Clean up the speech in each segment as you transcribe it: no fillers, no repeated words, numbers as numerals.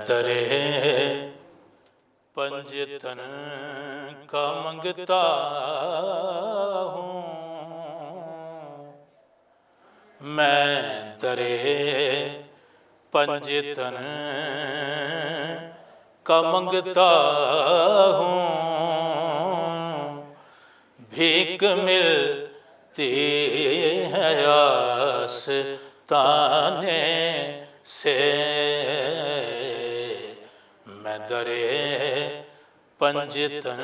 दरे पंजतन का मंगता हूँ, मैं दरे पंजतन का मंगता हूँ। भीख मिलती है आस्ताने से, मैं दरे पंजतन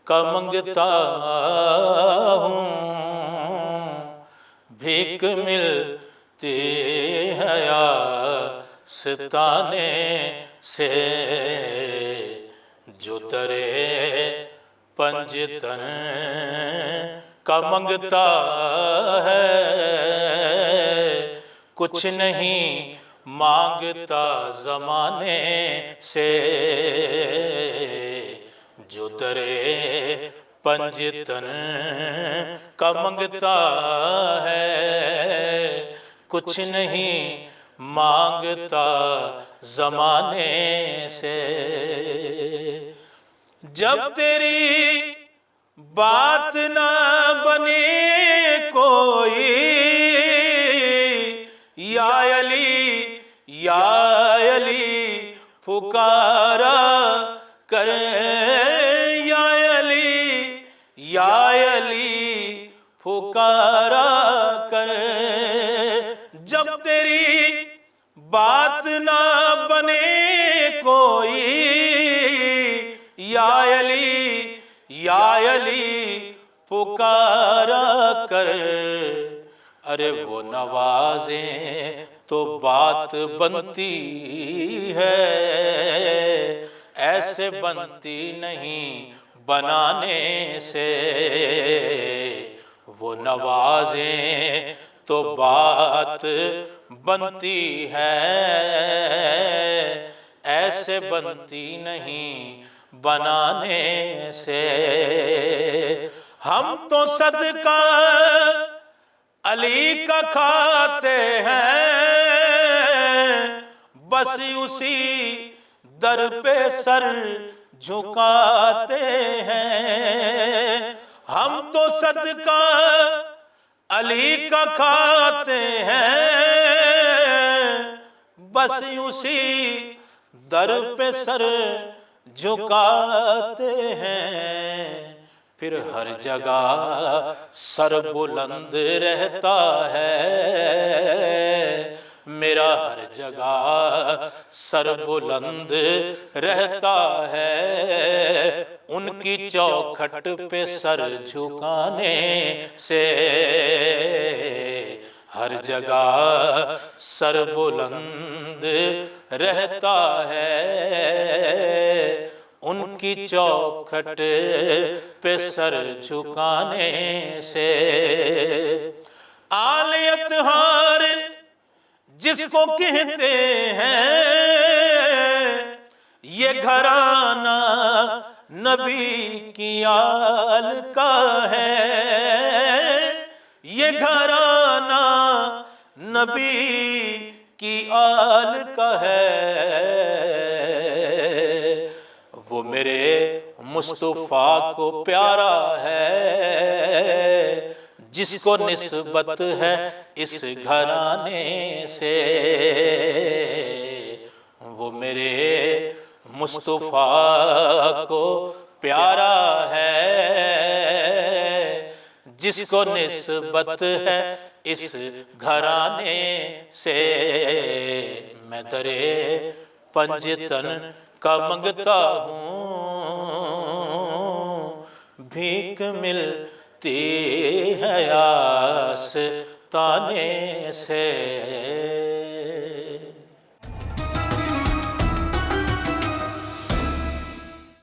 का मंगता हूँ। भीख मिलती है आस्ताने से, जो दरे पंजतन का मंगता है, कुछ नहीं मांगता ज़माने से। जो दरे पंजतन का मंगता है, कुछ नहीं मांगता ज़माने से। जब तेरी बात न बने कोई, या अली पुकारा करे, या अली पुकारा करे। जब तेरी बात न बने कोई, या अली पुकारा कर। अरे वो नवाज़े तो बात बनती है, ऐसे बनती नहीं बनाने से। वो नवाज़े तो बात बनती है, ऐसे बनती नहीं बनाने से। हम तो सदका अली का खाते हैं, बस उसी दर पे सर झुकाते हैं। हम तो सदका अली का खाते हैं, बस उसी दर पे सर झुकाते हैं। फिर हर जगह सर बुलंद रहता है, मेरा हर जगह सर बुलंद रहता है। उनकी चौखट पे सर झुकाने से, हर जगह सर बुलंद रहता है। उनकी चौखट पे सर झुकाने से। आले अत्हार जिसको कहते हैं, ये घराना नबी की आल का है। ये घराना नबी की आल का है। वो मेरे मुस्तफा को प्यारा है, जिसको निस्बत है इस घराने से। वो मेरे मुस्तफा को प्यारा है, जिसको निस्बत है इस घराने से। मैं दरे पंजतन का मंगता हूँ, भीख मिलती है आस्ताने से।